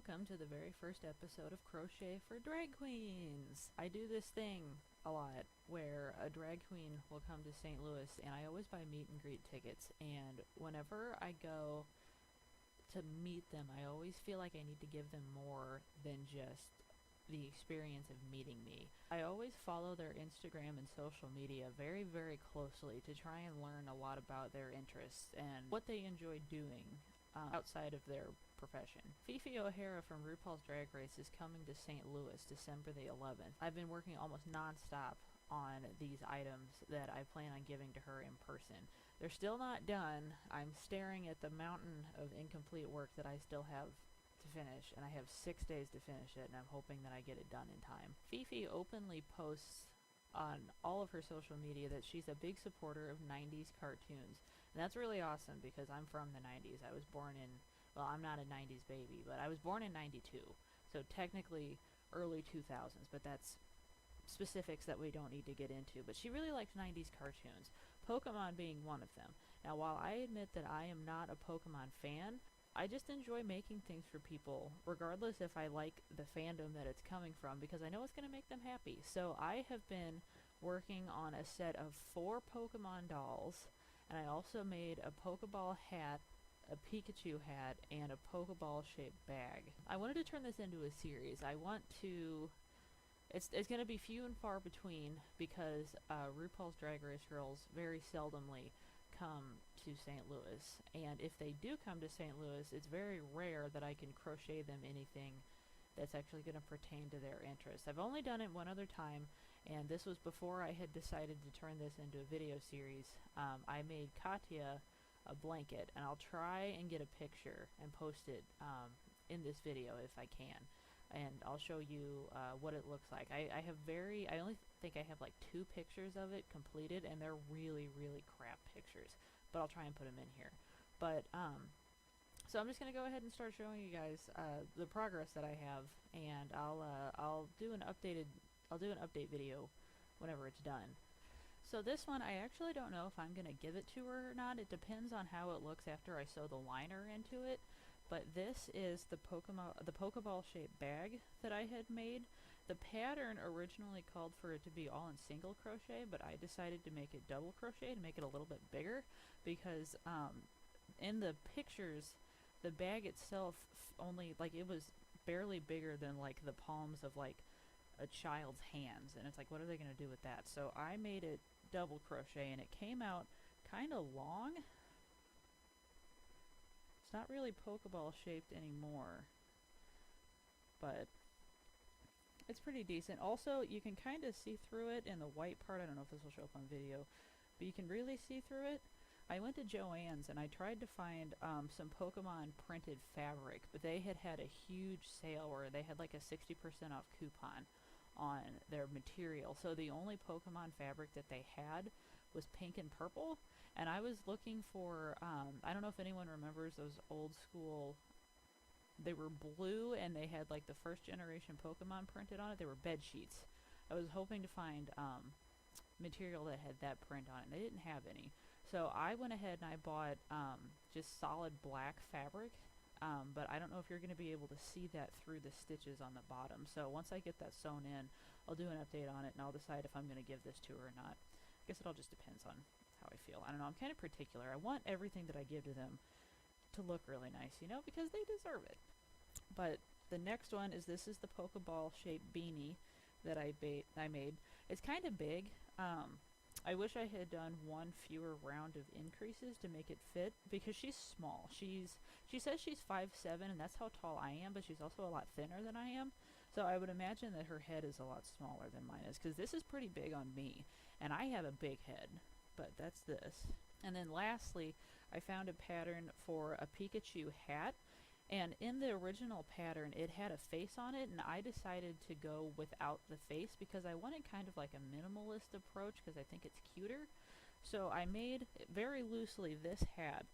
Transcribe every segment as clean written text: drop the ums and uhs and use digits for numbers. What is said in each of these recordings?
welcome to the very first episode of Crochet for Drag Queens. I do this thing a lot where a drag queen will come to St. Louis and I always buy meet and greet tickets, and whenever I go to meet them I always feel like I need to give them more than just the experience of meeting me. I always follow their Instagram and social media very, very closely to try and learn a lot about their interests and what they enjoy doing outside of their profession. Fifi O'Hara from RuPaul's Drag Race is coming to St. Louis December the 11th. I've been working almost non-stop on these items that I plan on giving to her in person. They're still not done. I'm staring at the mountain of incomplete work that I still have to finish, and I have 6 days to finish it, and I'm hoping that I get it done in time. Fifi openly posts on all of her social media that she's a big supporter of 90s cartoons. And that's really awesome because I'm from the 90s. I was born in, well, I'm not a 90s baby, but I was born in 92. So technically early 2000s, but that's specifics that we don't need to get into. But she really liked 90s cartoons, Pokemon being one of them. Now, while I admit that I am not a Pokemon fan, I just enjoy making things for people, regardless if I like the fandom that it's coming from, because I know it's going to make them happy. So I have been working on a set of 4 Pokemon dolls, and I also made a Pokeball hat, a Pikachu hat, and a Pokeball-shaped bag. I wanted to turn this into a series. I want to... It's going to be few and far between because RuPaul's Drag Race girls very seldomly come to St. Louis, and if they do come to St. Louis, it's very rare that I can crochet them anything that's actually going to pertain to their interests. I've only done it one other time, and this was before I had decided to turn this into a video series. I made Katya a blanket, and I'll try and get a picture and post it in this video if I can. And I'll show you what it looks like. I only think I have like 2 pictures of it completed, and they're really, really crap pictures. But I'll try and put them in here. But, so I'm just gonna go ahead and start showing you guys the progress that I have, and I'll do an update video whenever it's done. So this one, I actually don't know if I'm gonna give it to her or not. It depends on how it looks after I sew the liner into it. But this is the Pokeball-shaped bag that I had made. The pattern originally called for it to be all in single crochet, but I decided to make it double crochet to make it a little bit bigger, because in the pictures, the bag itself only, like, it was barely bigger than, like, the palms of, like, a child's hands, and it's like, what are they going to do with that? So I made it double crochet, and it came out kind of long. It's not really Pokeball shaped anymore, but it's pretty decent. Also, you can kind of see through it in the white part. I don't know if this will show up on video, but you can really see through it. I went to Joann's and I tried to find some Pokemon printed fabric, but they had a huge sale where they had like a 60% off coupon on their material. So the only Pokemon fabric that they had was pink and purple, and I was looking for, I don't know if anyone remembers those old school, they were blue and they had like the first generation Pokemon printed on it. They were bed sheets. I was hoping to find material that had that print on it, and they didn't have any. So I went ahead and I bought just solid black fabric, but I don't know if you're going to be able to see that through the stitches on the bottom. So once I get that sewn in, I'll do an update on it, and I'll decide if I'm going to give this to her or not. I guess it all just depends on how I feel. I don't know, I'm kind of particular. I want everything that I give to them to look really nice, you know, because they deserve it. But the next one is, this is the Pokeball shaped beanie that I made. It's kind of big. I wish I had done one fewer round of increases to make it fit, because she's small. She says she's 5'7", and that's how tall I am, but she's also a lot thinner than I am. So I would imagine that her head is a lot smaller than mine is, because this is pretty big on me, and I have a big head. But that's this. And then lastly, I found a pattern for a Pikachu hat. And in the original pattern, it had a face on it, and I decided to go without the face because I wanted kind of like a minimalist approach, because I think it's cuter. So I made, very loosely, this hat.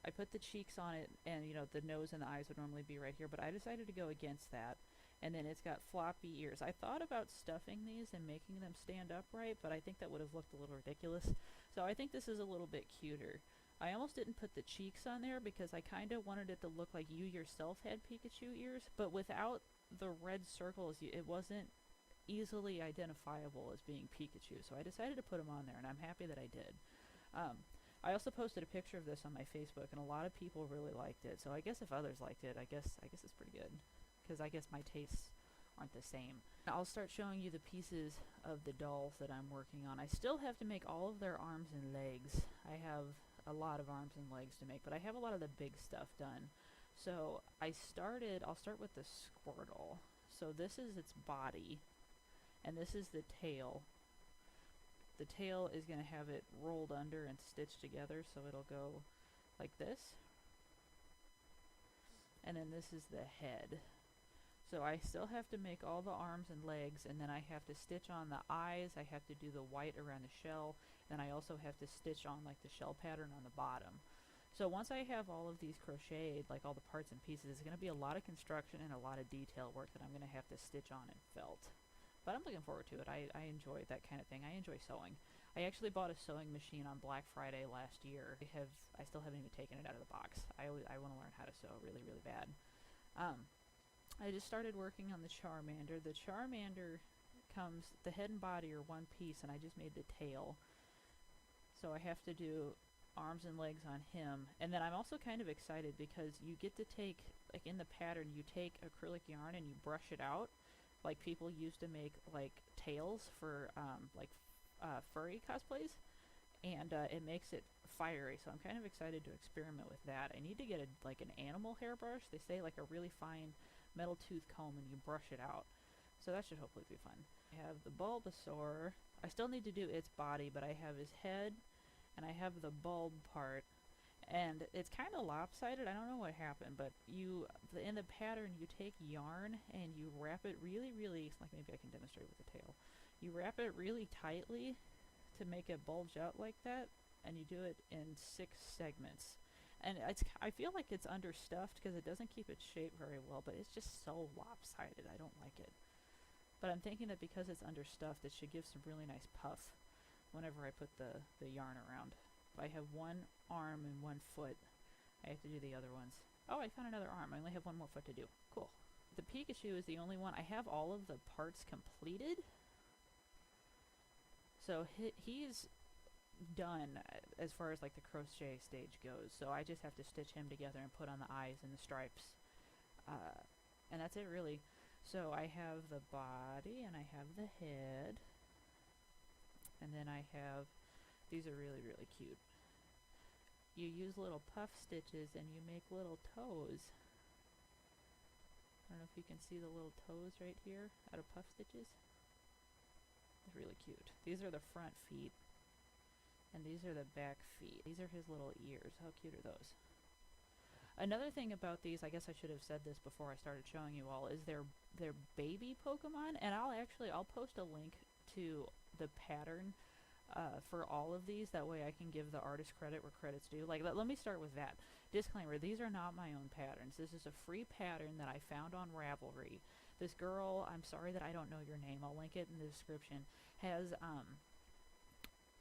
I put the cheeks on it, and, you know, the nose and the eyes would normally be right here, but I decided to go against that. And then it's got floppy ears. I thought about stuffing these and making them stand upright, but I think that would have looked a little ridiculous. So I think this is a little bit cuter. I almost didn't put the cheeks on there because I kind of wanted it to look like you yourself had Pikachu ears, but without the red circles, it wasn't easily identifiable as being Pikachu, so I decided to put them on there, and I'm happy that I did. I also posted a picture of this on my Facebook, and a lot of people really liked it, so I guess if others liked it, I guess it's pretty good, because I guess my tastes aren't the same. I'll start showing you the pieces of the dolls that I'm working on. I still have to make all of their arms and legs. I have a lot of arms and legs to make, but I have a lot of the big stuff done. So I'll start with the Squirtle. So this is its body, and this is the tail. The tail is going to have it rolled under and stitched together, so it'll go like this. And then this is the head. So I still have to make all the arms and legs, and then I have to stitch on the eyes, I have to do the white around the shell, and I also have to stitch on like the shell pattern on the bottom. So once I have all of these crocheted, like all the parts and pieces, it's going to be a lot of construction and a lot of detail work that I'm going to have to stitch on in felt. But I'm looking forward to it. I enjoy that kind of thing. I enjoy sewing. I actually bought a sewing machine on Black Friday last year. I still haven't even taken it out of the box. I want to learn how to sew really, really bad. I just started working on the Charmander. The Charmander the head and body are one piece, and I just made the tail. So I have to do arms and legs on him. And then I'm also kind of excited because you get to take, like in the pattern, you take acrylic yarn and you brush it out, like people used to make like tails for furry cosplays. And it makes it fiery, so I'm kind of excited to experiment with that. I need to get an animal hairbrush. They say like a really fine metal tooth comb, and you brush it out. So that should hopefully be fun. I have the Bulbasaur. I still need to do its body, but I have his head, and I have the bulb part. And it's kind of lopsided. I don't know what happened, but in the pattern, you take yarn and you wrap it really, really, like maybe I can demonstrate with the tail. You wrap it really tightly to make it bulge out like that, and you do it in 6 segments. And I feel like it's understuffed because it doesn't keep its shape very well, but it's just so lopsided. I don't like it. But I'm thinking that because it's understuffed, it should give some really nice puff whenever I put the yarn around. If I have one arm and one foot, I have to do the other ones. Oh, I found another arm. I only have one more foot to do. Cool. The Pikachu is the only one. I have all of the parts completed. So he's done as far as like the crochet stage goes, so I just have to stitch him together and put on the eyes and the stripes, and that's it really. So I have the body and I have the head, and then I have these are really, really cute. You use little puff stitches and you make little toes. I don't know if you can see the little toes right here out of puff stitches. It's really cute. These are the front feet. And these are the back feet. These are his little ears. How cute are those? Another thing about these, I guess I should have said this before I started showing you all, is they're baby Pokemon, and I'll post a link to the pattern for all of these. That way I can give the artist credit where credit's due. Like, let me start with that. Disclaimer, these are not my own patterns. This is a free pattern that I found on Ravelry. This girl, I'm sorry that I don't know your name, I'll link it in the description, has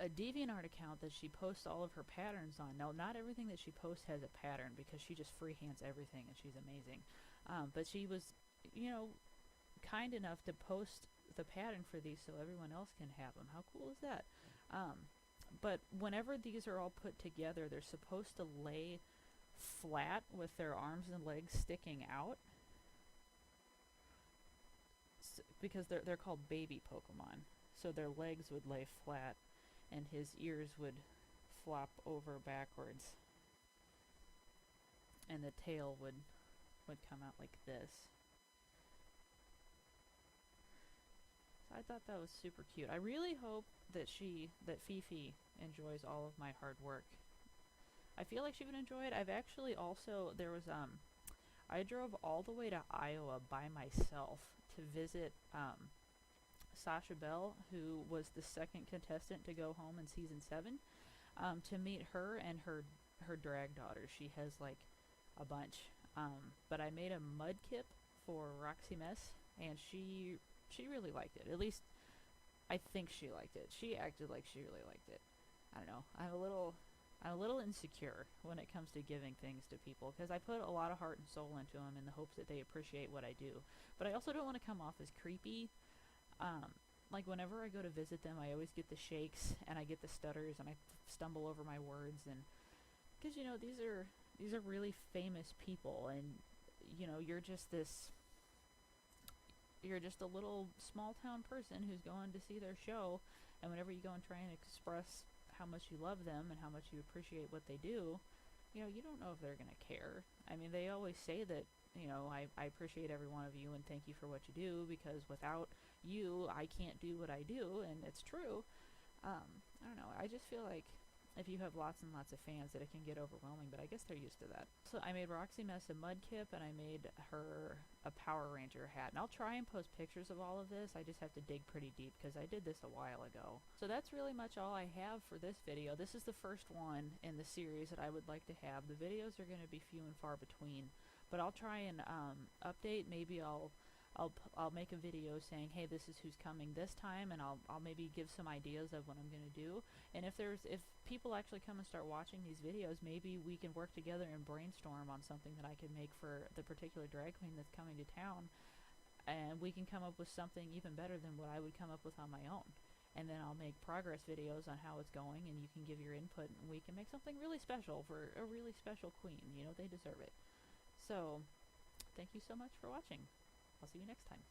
a DeviantArt account that she posts all of her patterns on. Now, not everything that she posts has a pattern because she just freehands everything, and she's amazing. But she was, kind enough to post the pattern for these so everyone else can have them. How cool is that? But whenever these are all put together, they're supposed to lay flat with their arms and legs sticking out. Because they're called baby Pokemon. So their legs would lay flat, and his ears would flop over backwards, and the tail would come out like this. So I thought that was super cute. I really hope that Fifi enjoys all of my hard work. I feel like she would enjoy it. I've actually also, I drove all the way to Iowa by myself to visit Sasha Bell, who was the second contestant to go home in season 7, to meet her and her drag daughter. She has like a bunch. But I made a Mudkip for Roxy Mess, and she really liked it. At least I think she liked it. She acted like she really liked it. I don't know. I'm a little I'm a little insecure when it comes to giving things to people because I put a lot of heart and soul into them in the hopes that they appreciate what I do. But I also don't want to come off as creepy. Like whenever I go to visit them, I always get the shakes and I get the stutters and I stumble over my words, and because you know these are really famous people, and you know you're just a little small town person who's going to see their show, and whenever you go and try and express how much you love them and how much you appreciate what they do, you know, you don't know if they're going to care. I mean, they always say that, you know, I appreciate every one of you and thank you for what you do, because without you, I can't do what I do, and it's true. I don't know, I just feel like if you have lots and lots of fans that it can get overwhelming, but I guess they're used to that. So I made Roxy Mess a Mudkip, and I made her a Power Ranger hat. And I'll try and post pictures of all of this. I just have to dig pretty deep because I did this a while ago. So that's really much all I have for this video. This is the first one in the series that I would like to have. The videos are going to be few and far between, but I'll try and update. Maybe I'll make a video saying, hey, this is who's coming this time, and I'll maybe give some ideas of what I'm going to do. And if people actually come and start watching these videos, maybe we can work together and brainstorm on something that I can make for the particular drag queen that's coming to town, and we can come up with something even better than what I would come up with on my own. And then I'll make progress videos on how it's going, and you can give your input, and we can make something really special for a really special queen. You know, they deserve it. So, thank you so much for watching. I'll see you next time.